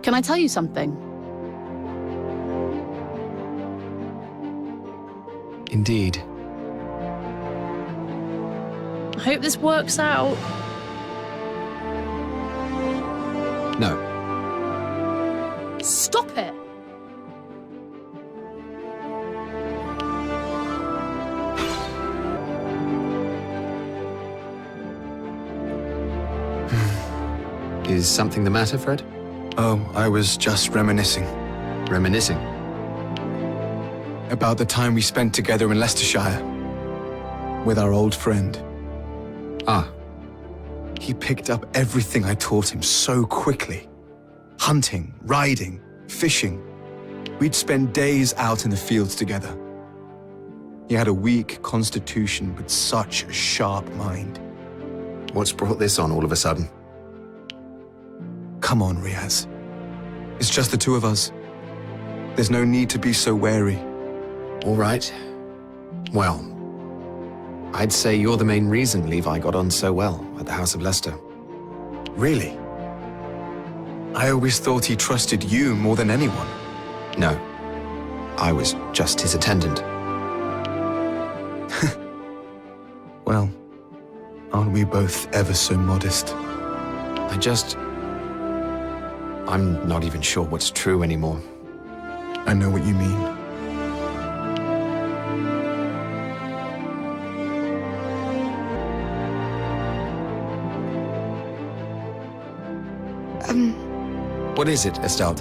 Can I tell you something? Indeed. I hope this works out. No. Stop it! Is something the matter, Fred? Oh, I was just reminiscing. Reminiscing? About the time we spent together in Leicestershire. With our old friend. Ah. He picked up everything I taught him so quickly. Hunting, riding, fishing. We'd spend days out in the fields together. He had a weak constitution, but such a sharp mind. What's brought this on all of a sudden? Come on, Riaz. It's just the two of us. There's no need to be so wary. All right. Well, I'd say you're the main reason Levi got on so well at the House of Leicester. Really? I always thought he trusted you more than anyone. No. I was just his attendant. Well, aren't we both ever so modest? I'm not even sure what's true anymore. I know what you mean. What is it, Estelle?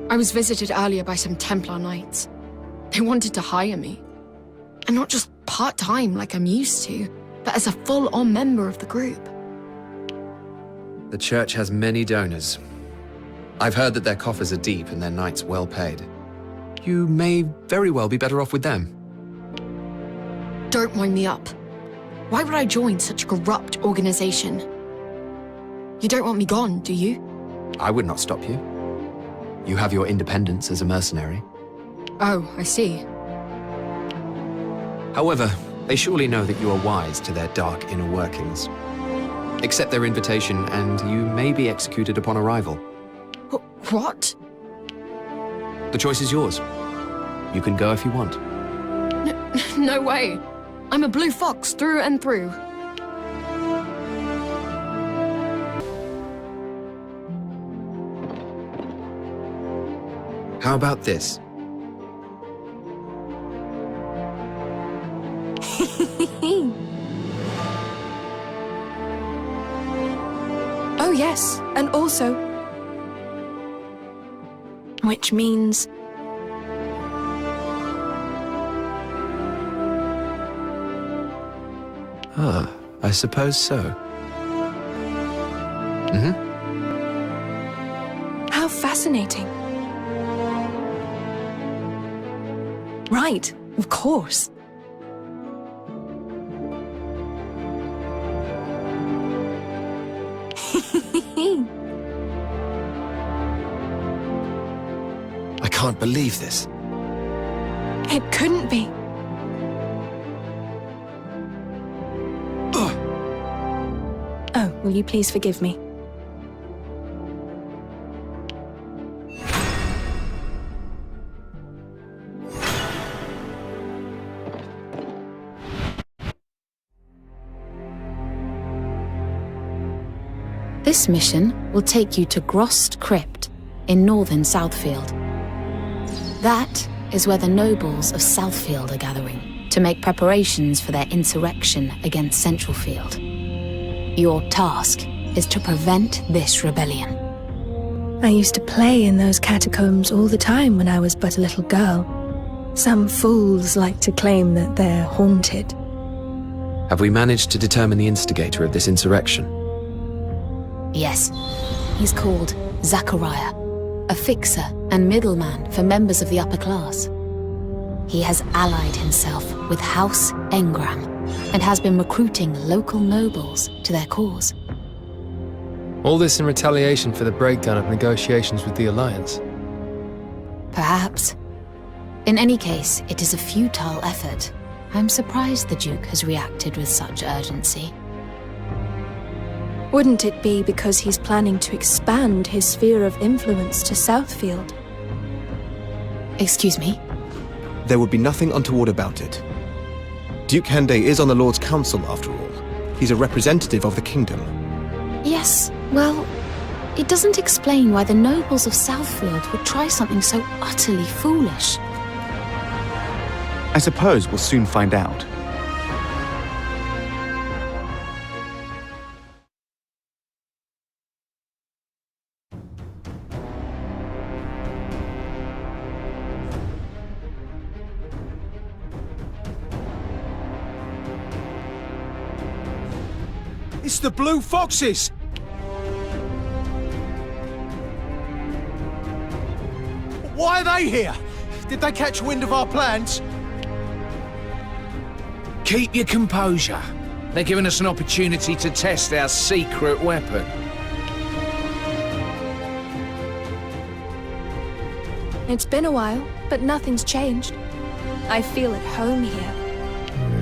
I was visited earlier by some Templar knights. They wanted to hire me. And not just part-time like I'm used to, but as a full-on member of the group. The church has many donors. I've heard that their coffers are deep and their knights well paid. You may very well be better off with them. Don't wind me up. Why would I join such a corrupt organization? You don't want me gone, do you? I would not stop you. You have your independence as a mercenary. Oh, I see. However, they surely know that you are wise to their dark inner workings. Accept their invitation, and you may be executed upon arrival. What? The choice is yours. You can go if you want. No way. I'm a blue fox through and through. How about this? Oh yes, and also... Which means... Ah, I suppose so. Mm-hmm. How fascinating. Right, of course. I can't believe this. It couldn't be. Oh, will you please forgive me? This mission will take you to Grost Crypt in northern Southfield. That is where the nobles of Southfield are gathering to make preparations for their insurrection against Centralfield. Your task is to prevent this rebellion. I used to play in those catacombs all the time when I was but a little girl. Some fools like to claim that they're haunted. Have we managed to determine the instigator of this insurrection? Yes, he's called Zakariah, a fixer and middleman for members of the upper class. He has allied himself with House Engram and has been recruiting local nobles to their cause. All this in retaliation for the breakdown of negotiations with the Alliance? Perhaps. In any case, it is a futile effort. I'm surprised the Duke has reacted with such urgency. Wouldn't it be because he's planning to expand his sphere of influence to Southfield? Excuse me? There would be nothing untoward about it. Duke Hende is on the Lord's Council, after all. He's a representative of the kingdom. Yes, well, it doesn't explain why the nobles of Southfield would try something so utterly foolish. I suppose we'll soon find out. It's the Blue Foxes! Why are they here? Did they catch wind of our plans? Keep your composure. They're giving us an opportunity to test our secret weapon. It's been a while, but nothing's changed. I feel at home here.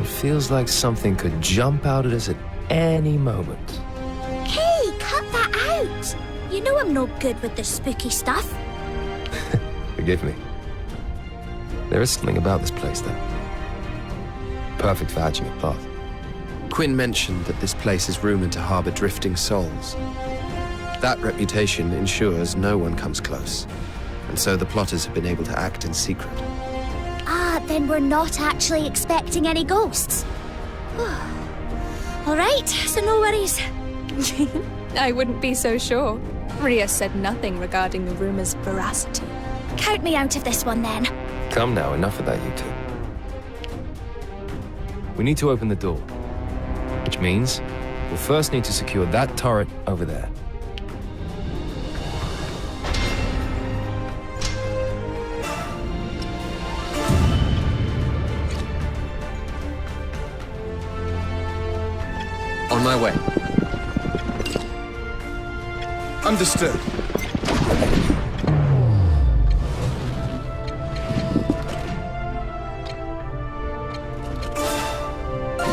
It feels like something could jump out at us at any moment. Hey, cut that out! You know I'm no good with the spooky stuff. Forgive me. There is something about this place, though. Perfect for hatching a plot. Quinn mentioned that this place is rumored to harbor drifting souls. That reputation ensures no one comes close, and so the plotters have been able to act in secret. Ah, then we're not actually expecting any ghosts. All right, so no worries. I wouldn't be so sure. Ria said nothing regarding the rumor's veracity. Count me out of this one then. Come now, enough of that, you two. We need to open the door, which means we'll first need to secure that turret over there. On my way. Understood.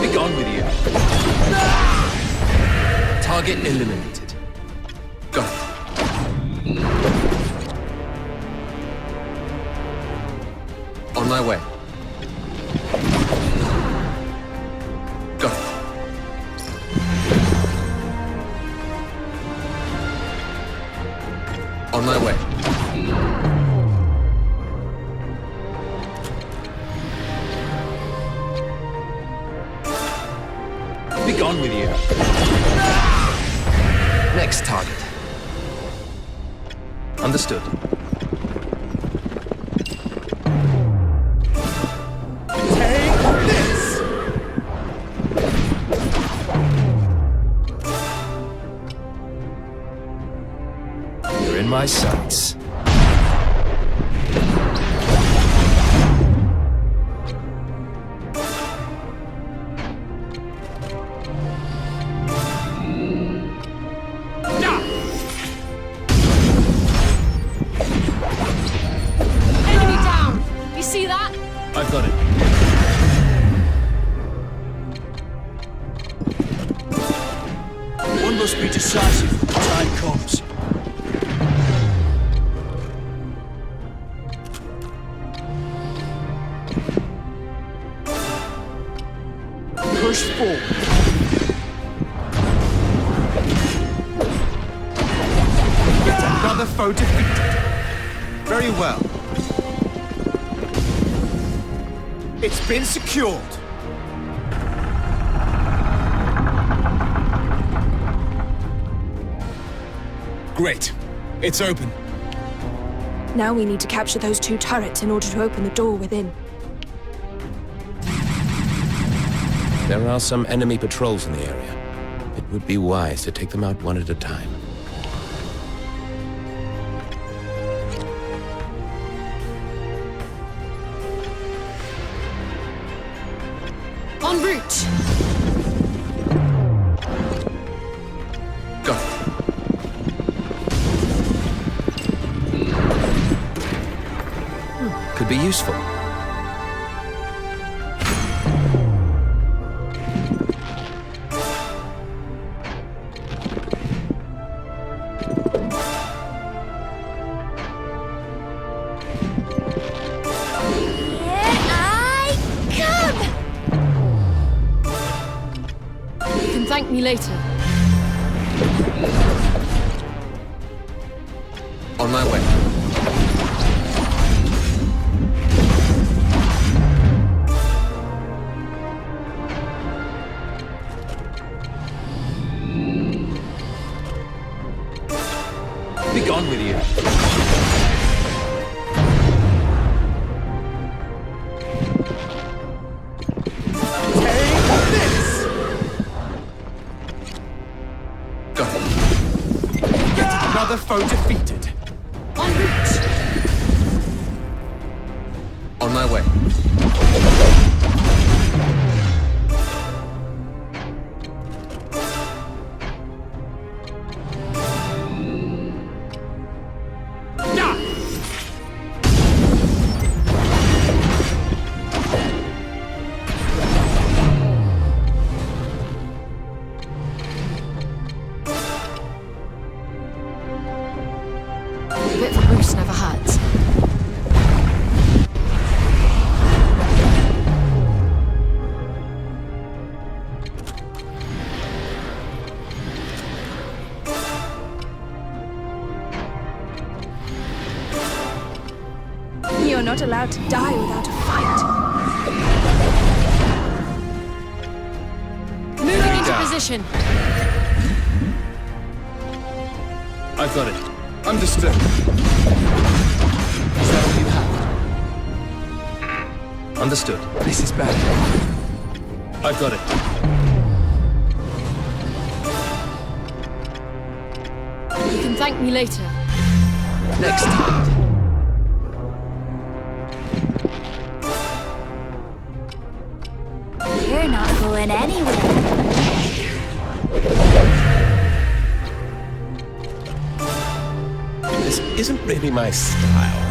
Be gone with you. Target eliminated. Got it. On my way. Got it. On my way. Be gone with you. Next target. Understood. Take this! You're in my sights. Enemy down! You see that? I've got it. One must be decisive when the time comes. Push forward. Yet another foe defeated. Very well. It's been secured. Great. It's open. Now we need to capture those two turrets in order to open the door within. There are some enemy patrols in the area. It would be wise to take them out one at a time. En route! Got it. Could be useful. me later. On my way. Be gone with you. Another foe defeated. En route! On my way. A bit of a boost never hurts. You're not allowed to die without a fight. Moving into position. I've got it. Understood. Is that all you have? Understood. This is bad. I've got it. You can thank me later. Next time. You're not going anywhere. This isn't really my style.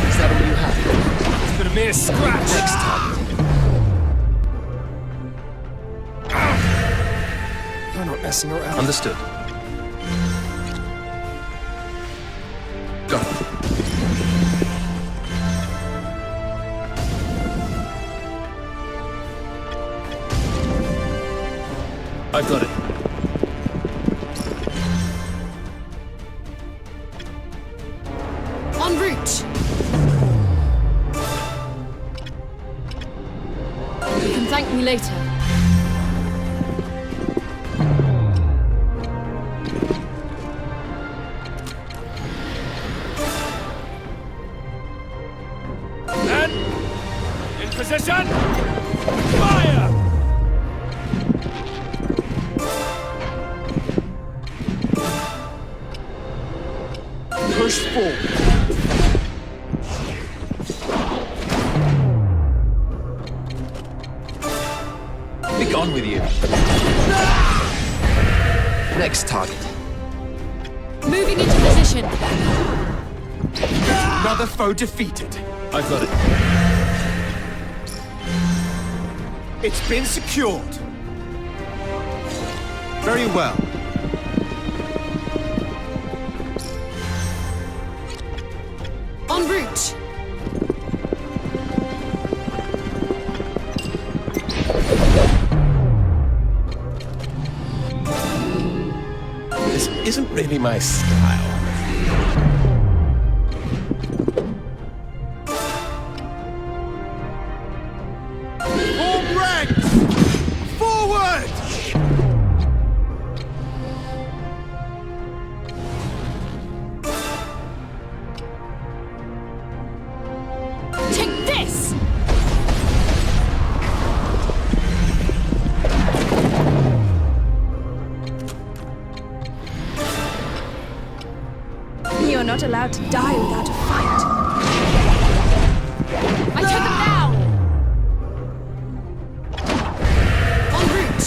Is that all you have? It's been a mere scratch. Next time. You're not messing around. Understood. Go. I've got it. En route! You can thank me later. And in position. Fire! Push forward. Be gone with you. Next target. Moving into position. Another foe defeated. I've got it. It's been secured. Very well. En route! This isn't really my style. Form ranks! Forward! Take this! You're not allowed to die without a fight. I took him down! En route!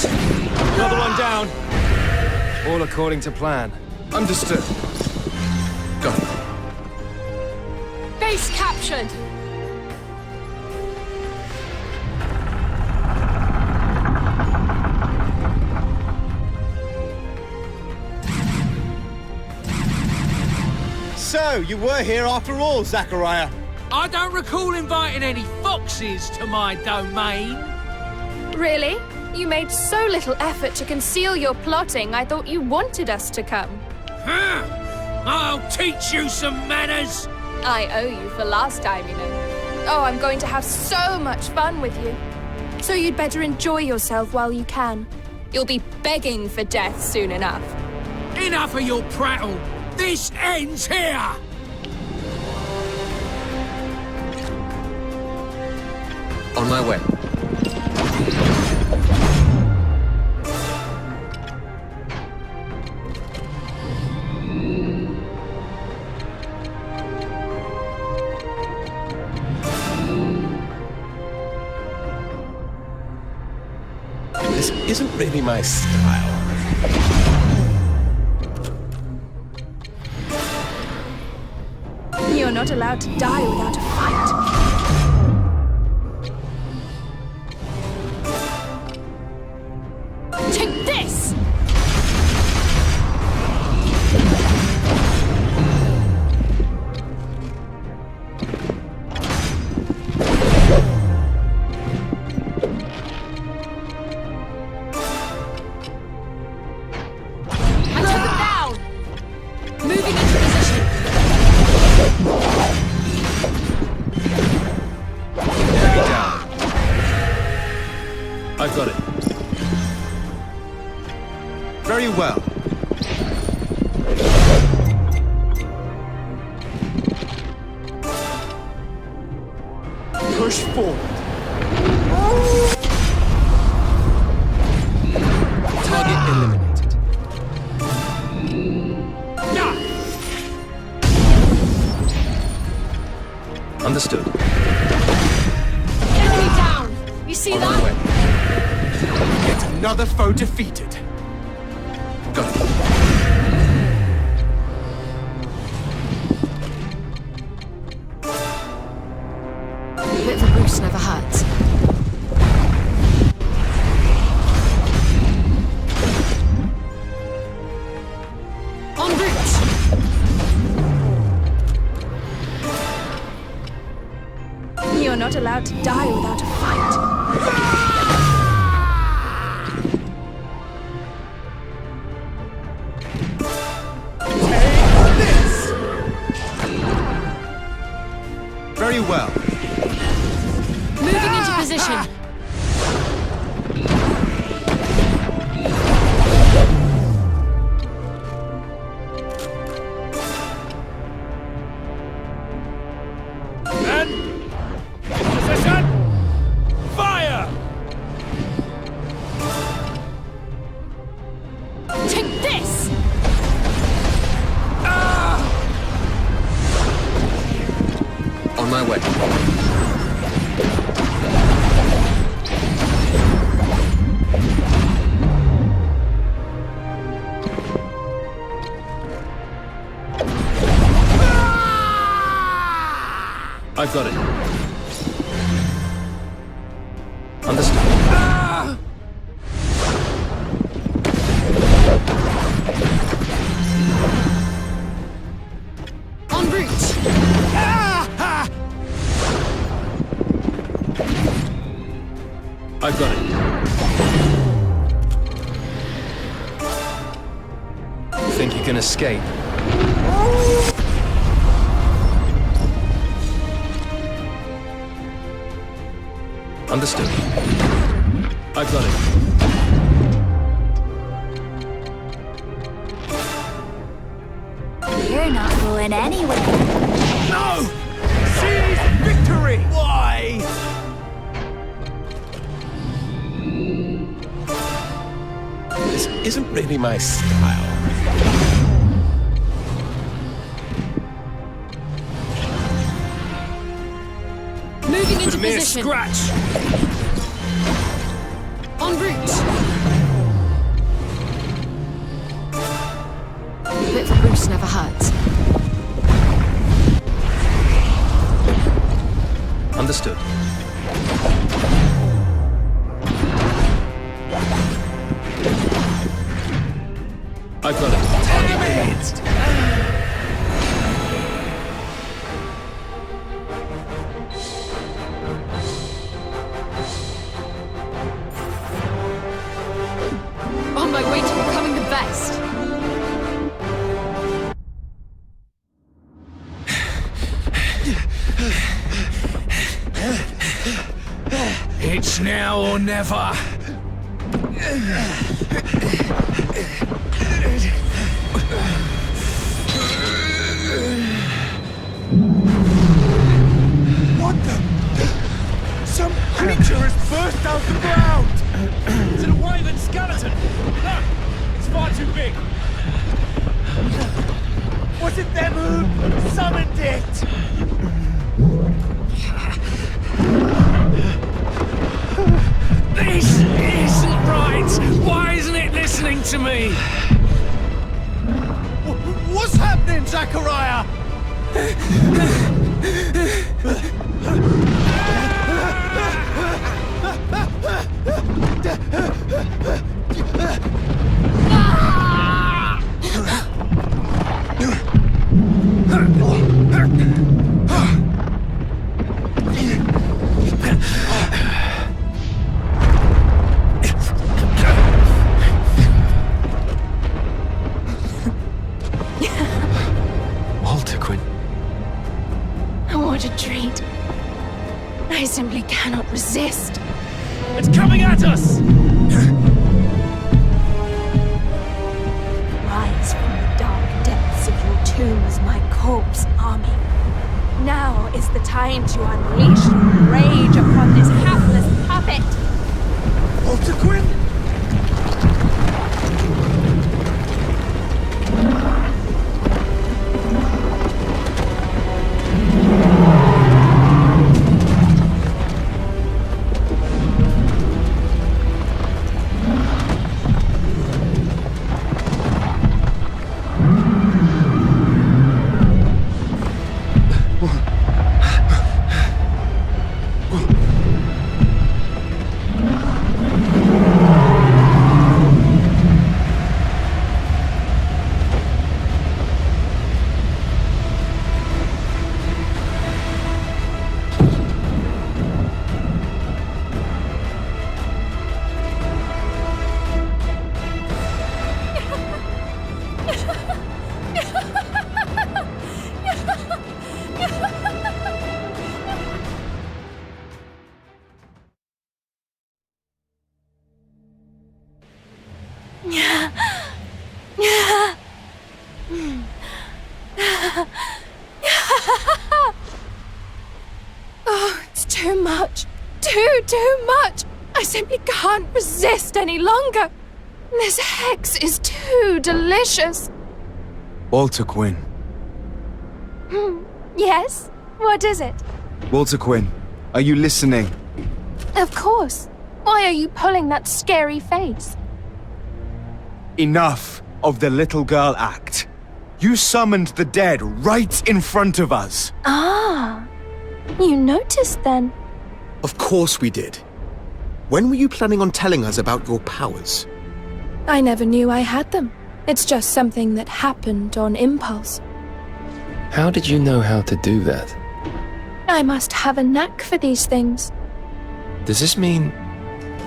Another one down. All according to plan. Understood. Go. Base captured! So, you were here after all, Zakariah. I don't recall inviting any boxes to my domain. Really? You made so little effort to conceal your plotting, I thought you wanted us to come. Huh? I'll teach you some manners. I owe you for last time, you know. Oh, I'm going to have so much fun with you. So you'd better enjoy yourself while you can. You'll be begging for death soon enough. Enough of your prattle. This ends here. On my way. This isn't really my style. You're not allowed to die without a fight. Take this! I took it down! Moving into position. Enemy down. I've got it. Very well. Push forward. Target eliminated. Understood. Enemy down! You see On my that? way. Yet another foe defeated. Got it. A bit of a boost never hurts. En route! You're not allowed to die without a fight. Very well. Moving into position. Position. Fire. Take this! On my way. I've got it. Understood. En route! I've got it. Think you can escape? Understood. I've got it. You're not going anywhere. No! Seize victory! Why? This isn't really my style. Moving into Mere position. scratch. En route! A bit of a boost never hurts. Understood. I've got it. Damn it! It's now or never. What the? Some creature has burst out the ground! Is it a wyvern skeleton? No! It's far too big! Was it them who summoned it? This isn't right! Why isn't it listening to me? What's happening, Zakariah? What a treat. I simply cannot resist. It's coming at us! Rise from the dark depths of your tombs, my corpse army. Now is the time to unleash your rage upon this hapless puppet. Walter Quinn? Oh, it's too much. Too much. I simply can't resist any longer. This hex is too delicious. Walter Quinn. Yes? What is it? Walter Quinn, are you listening? Of course. Why are you pulling that scary face? Enough of the little girl act. You summoned the dead right in front of us. Ah, you noticed then? Of course we did. When were you planning on telling us about your powers? I never knew I had them. It's just something that happened on impulse. How did you know how to do that? I must have a knack for these things. Does this mean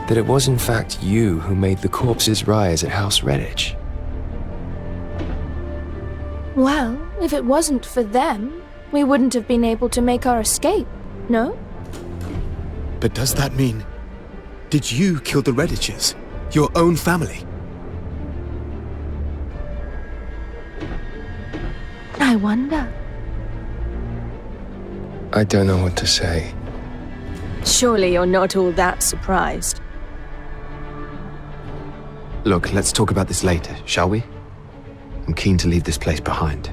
that it was in fact you who made the corpses rise at House Redditch? Well, if it wasn't for them, we wouldn't have been able to make our escape, no? But does that mean... Did you kill the Redditches? Your own family? I wonder. I don't know what to say. Surely you're not all that surprised. Look, let's talk about this later, shall we? I'm keen to leave this place behind.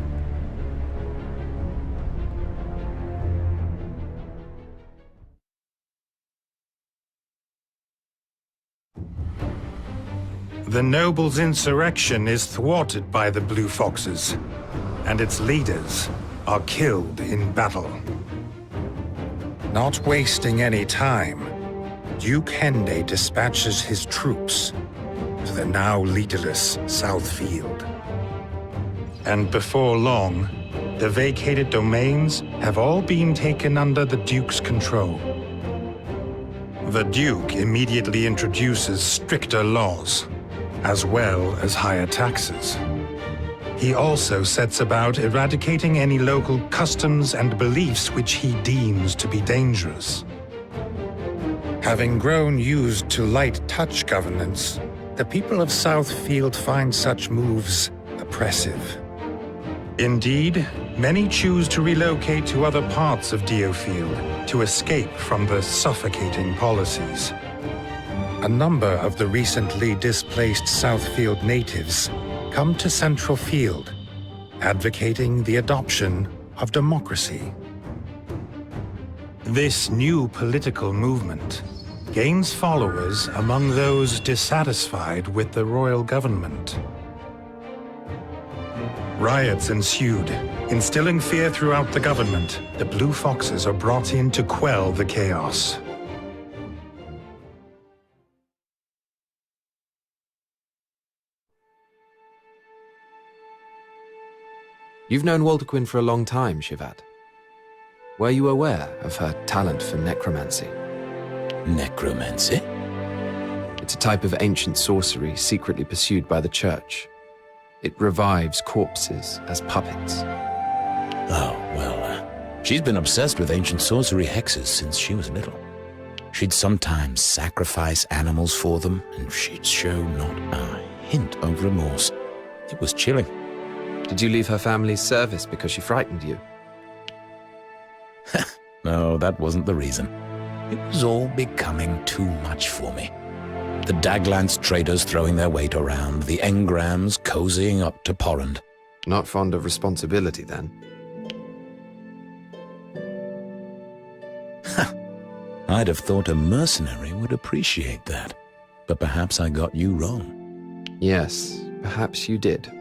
The nobles' insurrection is thwarted by the Blue Foxes, and its leaders are killed in battle. Not wasting any time, Duke Hende dispatches his troops to the now leaderless Southfield. And before long, the vacated domains have all been taken under the Duke's control. The Duke immediately introduces stricter laws, as well as higher taxes. He also sets about eradicating any local customs and beliefs which he deems to be dangerous. Having grown used to light touch governance, the people of Southfield find such moves oppressive. Indeed, many choose to relocate to other parts of DioFIELD to escape from the suffocating policies. A number of the recently displaced Southfield natives come to Central Field, advocating the adoption of democracy. This new political movement gains followers among those dissatisfied with the royal government. Riots ensued, instilling fear throughout the government. The Blue Foxes are brought in to quell the chaos. You've known Walterquin for a long time, Shivat. Were you aware of her talent for necromancy? Necromancy? It's a type of ancient sorcery secretly pursued by the Church. It revives corpses as puppets. Oh, well, she's been obsessed with ancient sorcery hexes since she was little. She'd sometimes sacrifice animals for them, and she'd show not a hint of remorse. It was chilling. Did you leave her family's service because she frightened you? No, that wasn't the reason. It was all becoming too much for me. The Daglance traders throwing their weight around, the Engrams cozying up to Porrand. Not fond of responsibility, then? I'd have thought a mercenary would appreciate that. But perhaps I got you wrong. Yes, perhaps you did.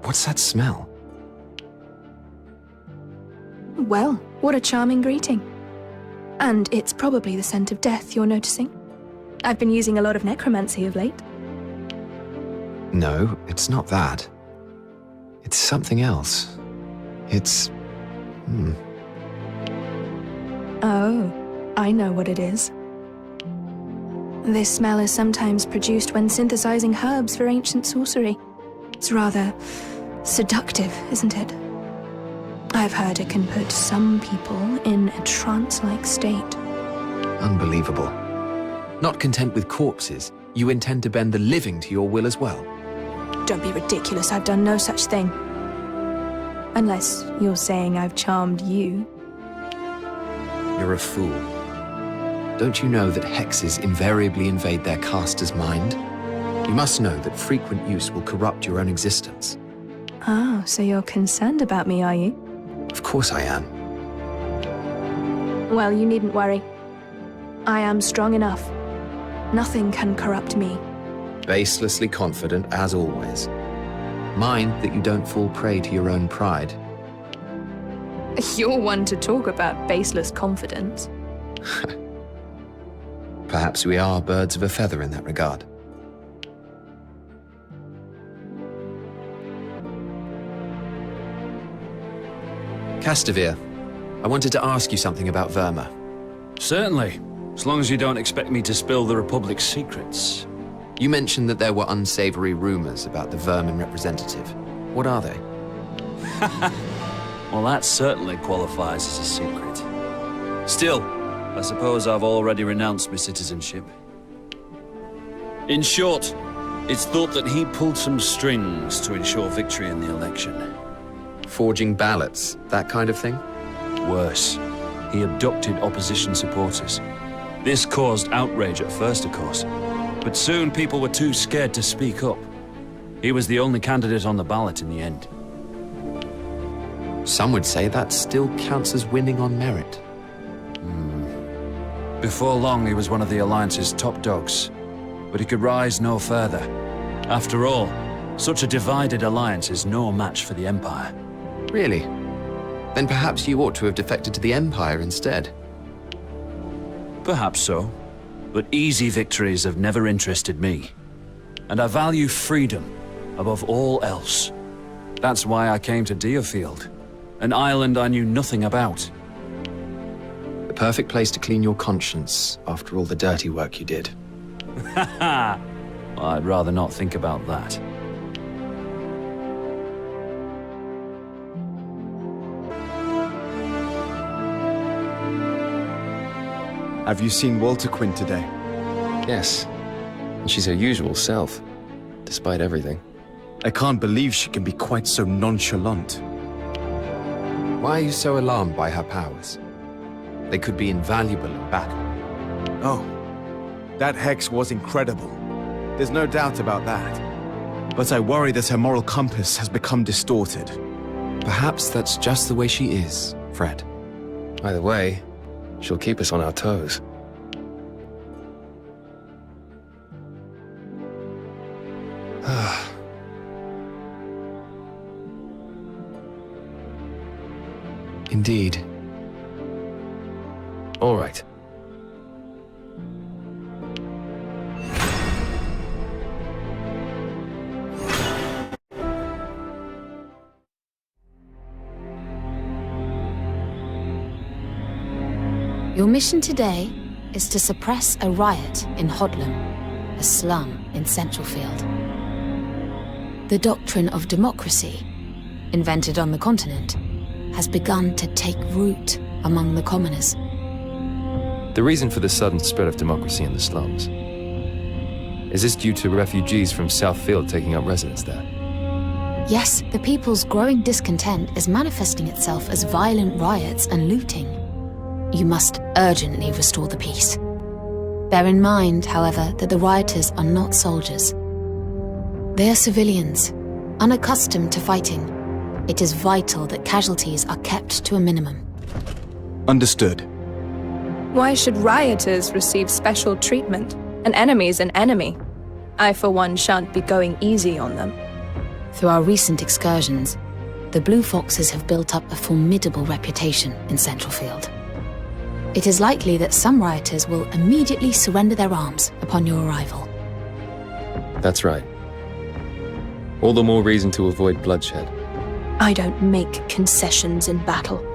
What's that smell? Well, what a charming greeting. And it's probably the scent of death you're noticing. I've been using a lot of necromancy of late. No, it's not that. It's something else. It's... Oh, I know what it is. This smell is sometimes produced when synthesizing herbs for ancient sorcery. It's rather seductive, isn't it? I've heard it can put some people in a trance-like state. Unbelievable. Not content with corpses, you intend to bend the living to your will as well. Don't be ridiculous, I've done no such thing. Unless you're saying I've charmed you. You're a fool. Don't you know that hexes invariably invade their caster's mind? You must know that frequent use will corrupt your own existence. Oh, so you're concerned about me, are you? Of course I am. Well, you needn't worry. I am strong enough. Nothing can corrupt me. Baselessly confident, as always. Mind that you don't fall prey to your own pride. You're one to talk about baseless confidence. Perhaps we are birds of a feather in that regard. Castovir, I wanted to ask you something about Vherma. Certainly, as long as you don't expect me to spill the Republic's secrets. You mentioned that there were unsavory rumors about the Vherman representative. What are they? Well, that certainly qualifies as a secret. Still, I suppose I've already renounced my citizenship. In short, it's thought that he pulled some strings to ensure victory in the election. Forging ballots, that kind of thing? Worse, he abducted opposition supporters. This caused outrage at first, of course, but soon people were too scared to speak up. He was the only candidate on the ballot in the end. Some would say that still counts as winning on merit. Before long, he was one of the Alliance's top dogs, but he could rise no further. After all, such a divided alliance is no match for the Empire. Really? Then perhaps you ought to have defected to the Empire instead. Perhaps so, but easy victories have never interested me. And I value freedom above all else. That's why I came to DioFIELD, an island I knew nothing about. The perfect place to clean your conscience after all the dirty work you did. Haha! I'd rather not think about that. Have you seen Walter Quinn today? Yes. And she's her usual self, despite everything. I can't believe she can be quite so nonchalant. Why are you so alarmed by her powers? They could be invaluable in battle. Oh, that hex was incredible. There's no doubt about that. But I worry that her moral compass has become distorted. Perhaps that's just the way she is, Fred. Either way, she'll keep us on our toes. Indeed. All right. Your mission today is to suppress a riot in Hodlam, a slum in Centralfield. The doctrine of democracy, invented on the continent, has begun to take root among the commoners. The reason for the sudden spread of democracy in the slums, is this due to refugees from Southfield taking up residence there? Yes, the people's growing discontent is manifesting itself as violent riots and looting. You must urgently restore the peace. Bear in mind, however, that the rioters are not soldiers. They are civilians, unaccustomed to fighting. It is vital that casualties are kept to a minimum. Understood. Why should rioters receive special treatment? An enemy's an enemy. I, for one, shan't be going easy on them. Through our recent excursions, the Blue Foxes have built up a formidable reputation in Centralfield. It is likely that some rioters will immediately surrender their arms upon your arrival. That's right. All the more reason to avoid bloodshed. I don't make concessions in battle.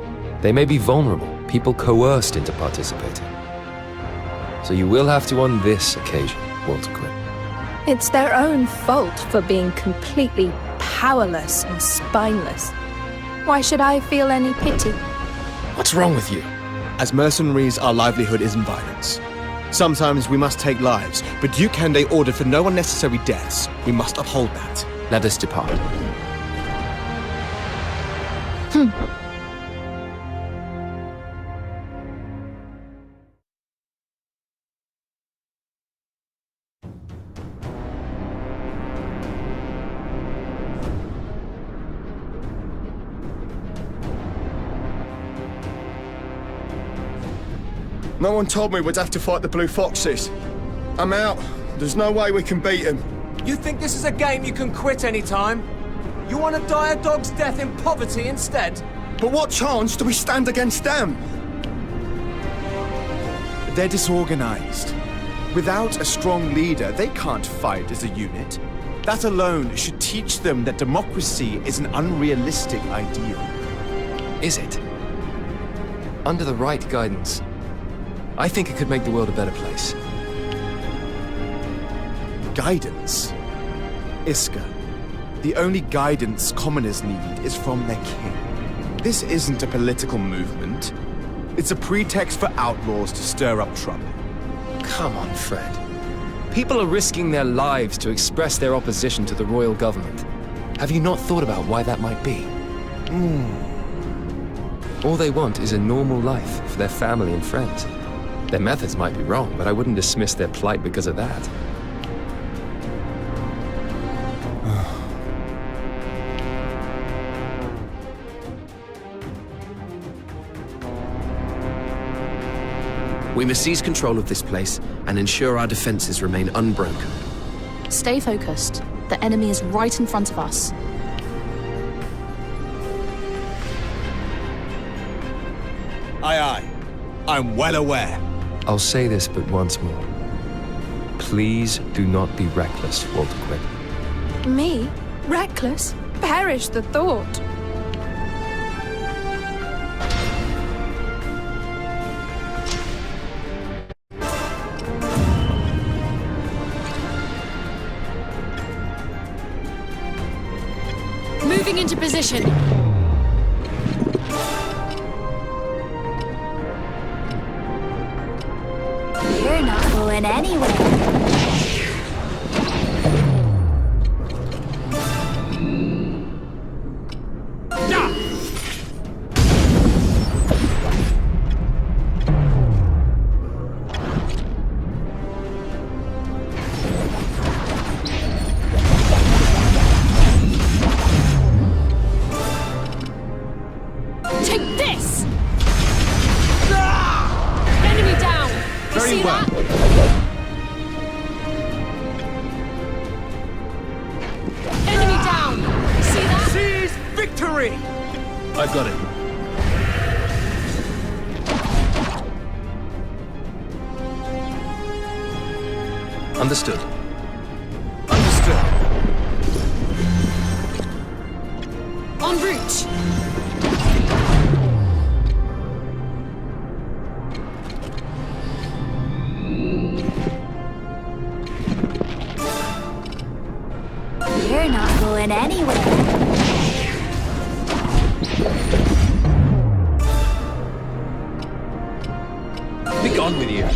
They may be vulnerable, people coerced into participating. So you will have to on this occasion, Walter Quinn. It's their own fault for being completely powerless and spineless. Why should I feel any pity? What's wrong with you? As mercenaries, our livelihood is in violence. Sometimes we must take lives, but Duke Hende ordered for no unnecessary deaths. We must uphold that. Let us depart. No one told me we'd have to fight the Blue Foxes. I'm out. There's no way we can beat them. You think this is a game you can quit anytime? You want to die a dog's death in poverty instead? But what chance do we stand against them? They're disorganized. Without a strong leader, they can't fight as a unit. That alone should teach them that democracy is an unrealistic ideal. Is it? Under the right guidance, I think it could make the world a better place. Guidance? Iska, the only guidance commoners need is from their king. This isn't a political movement. It's a pretext for outlaws to stir up trouble. Come on, Fred. People are risking their lives to express their opposition to the royal government. Have you not thought about why that might be? All they want is a normal life for their family and friends. Their methods might be wrong, but I wouldn't dismiss their plight because of that. We must seize control of this place and ensure our defenses remain unbroken. Stay focused. The enemy is right in front of us. Aye, aye. I'm well aware. I'll say this but once more. Please do not be reckless, Walter Quinn. Me? Reckless? Perish the thought. Moving into position. You're not going anywhere. I've got it. Understood. Understood. En route. You're not going anywhere. Be gone with you.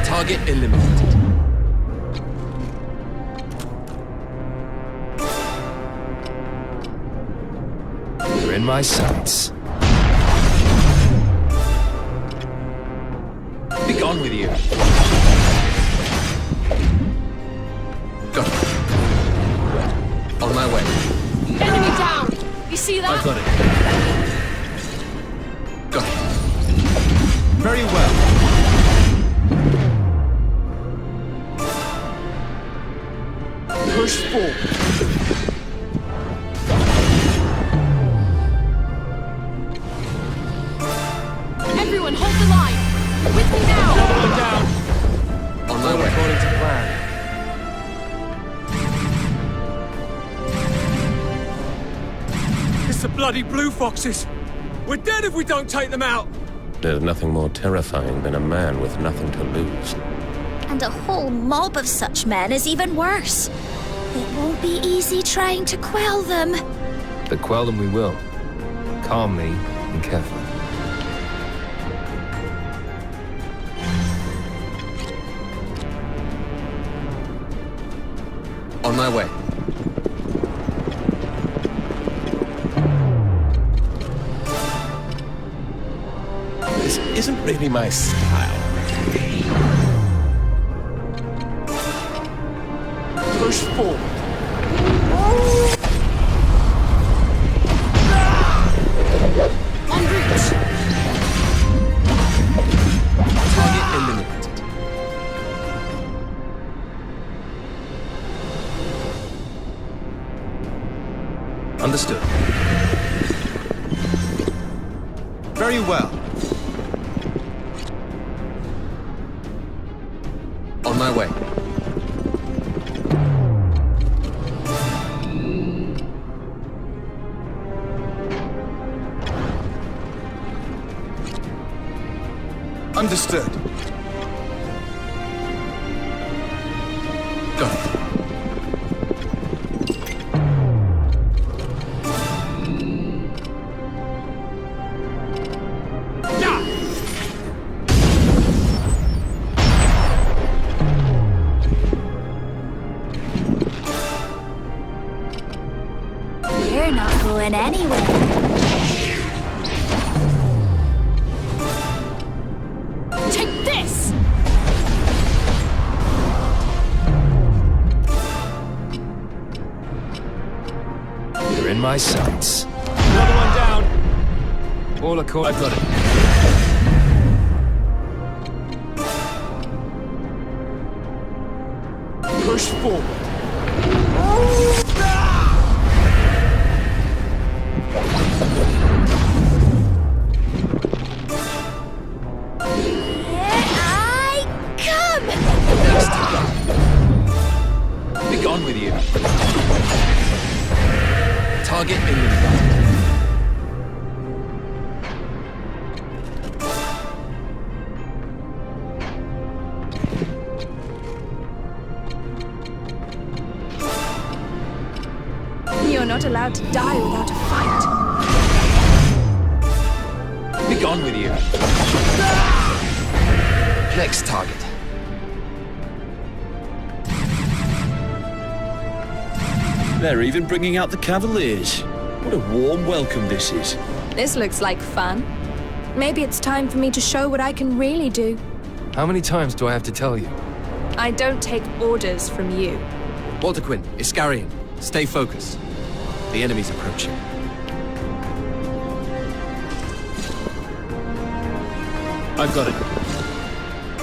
Target eliminated. You're in my sights. Be gone with you. Got it. On my way. Enemy down! You see that? I've got it. Got it. Very well. Push forward. Everyone, hold the line! With me now! Double down. On my way. According to plan. It's the bloody blue foxes. We're dead if we don't take them out. There's nothing more terrifying than a man with nothing to lose. And a whole mob of such men is even worse. It won't be easy trying to quell them. But quell them we will. Calmly and carefully. On my way. This isn't really my style. Push forward. En route. Target eliminated. Understood. Very well. On my way. Understood. Got it. You're not going anywhere. Take this! You're in my sights. Another one down. All according. I've got it. Push forward. Be gone with you. Target eliminated. You're not allowed to die without a fight. Be gone with you. Next target. They're even bringing out the Cavaliers. What a warm welcome this is. This looks like fun. Maybe it's time for me to show what I can really do. How many times do I have to tell you? I don't take orders from you. Walter Quinn, Iscarian, stay focused. The enemy's approaching. I've got it.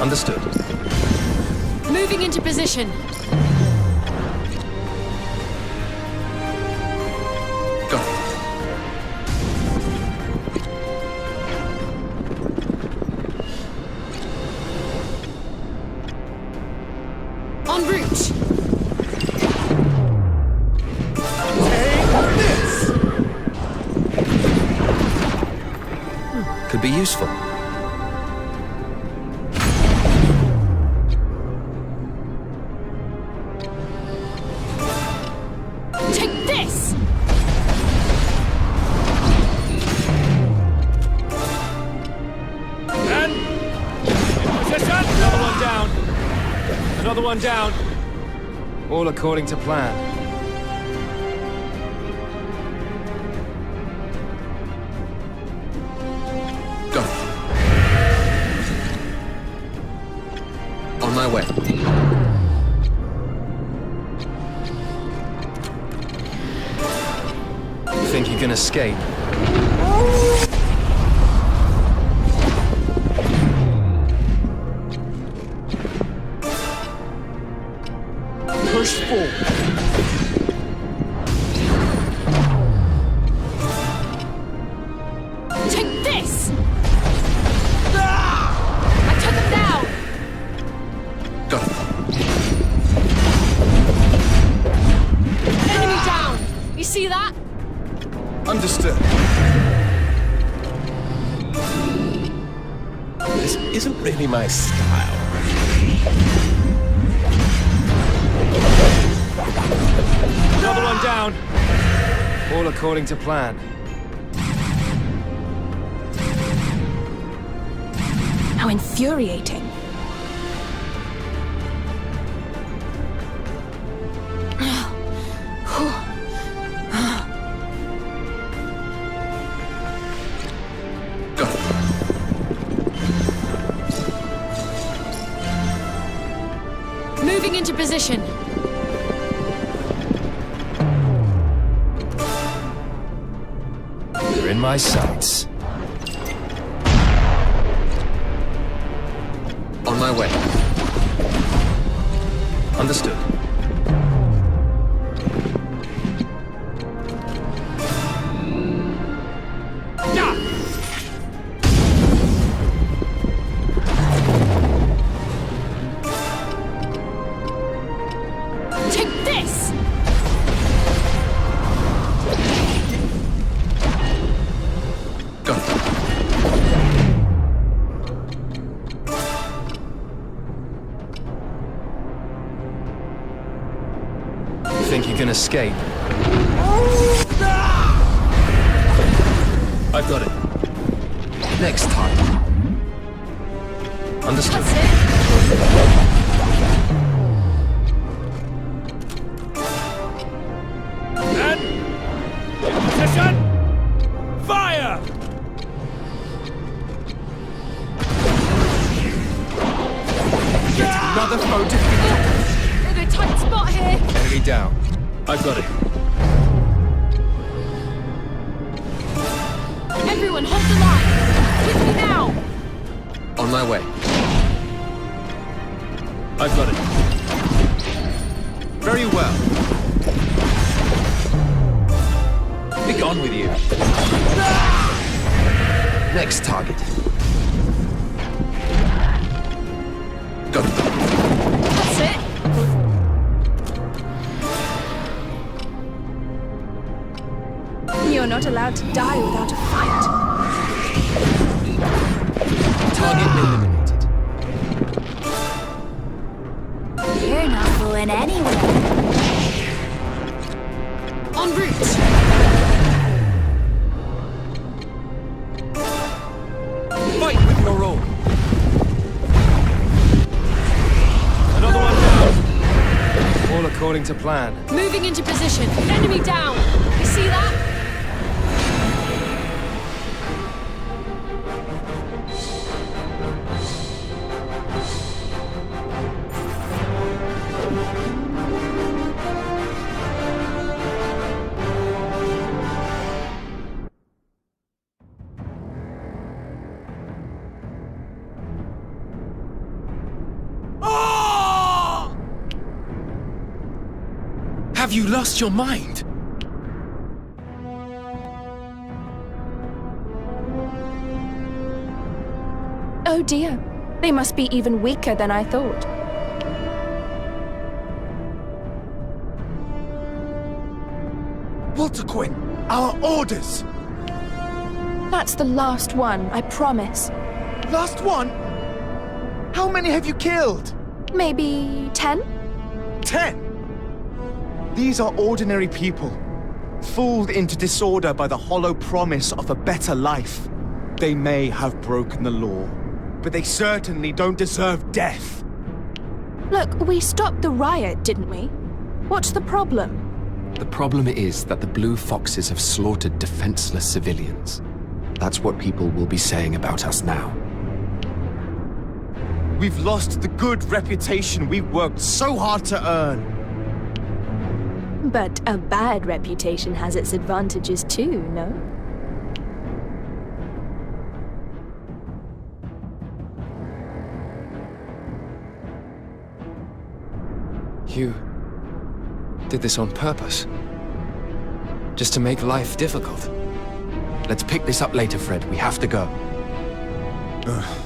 Understood. Moving into position. Got it. En route. Could be useful. Take this! And position! Another one down. Another one down. All according to plan. Got it. On my way. You think you can escape? Push forward. Take this! I took him down! Got it. Enemy down! You see that? Understood. This isn't really my style. Another one down. All according to plan. How infuriating. Got it. Moving into position. You're in my sights. On my way. Understood. Take this! Got it. You think you can escape? I've got it. Next target. Understood. And in position. Fire! Yet another foe defeated. In a tight spot here. Enemy down. I've got it. Everyone, hold the line. With me now. On my way. I've got it. Very well. Be gone with you. Next target. Got it. That's it. You're not allowed to die without a fight. Target eliminated. You're not going anywhere. En route! Fight with your own! Another one down! All according to plan. Moving into position. Enemy down! You see that? Have you lost your mind? Oh dear. They must be even weaker than I thought. Walter Quinn, our orders! That's the last one, I promise. Last one? How many have you killed? Maybe 10? 10? These are ordinary people, fooled into disorder by the hollow promise of a better life. They may have broken the law, but they certainly don't deserve death. Look, we stopped the riot, didn't we? What's the problem? The problem is that the Blue Foxes have slaughtered defenseless civilians. That's what people will be saying about us now. We've lost the good reputation we worked so hard to earn. But a bad reputation has its advantages too, no? You did this on purpose? Just to make life difficult? Let's pick this up later, Fred. We have to go. Ugh.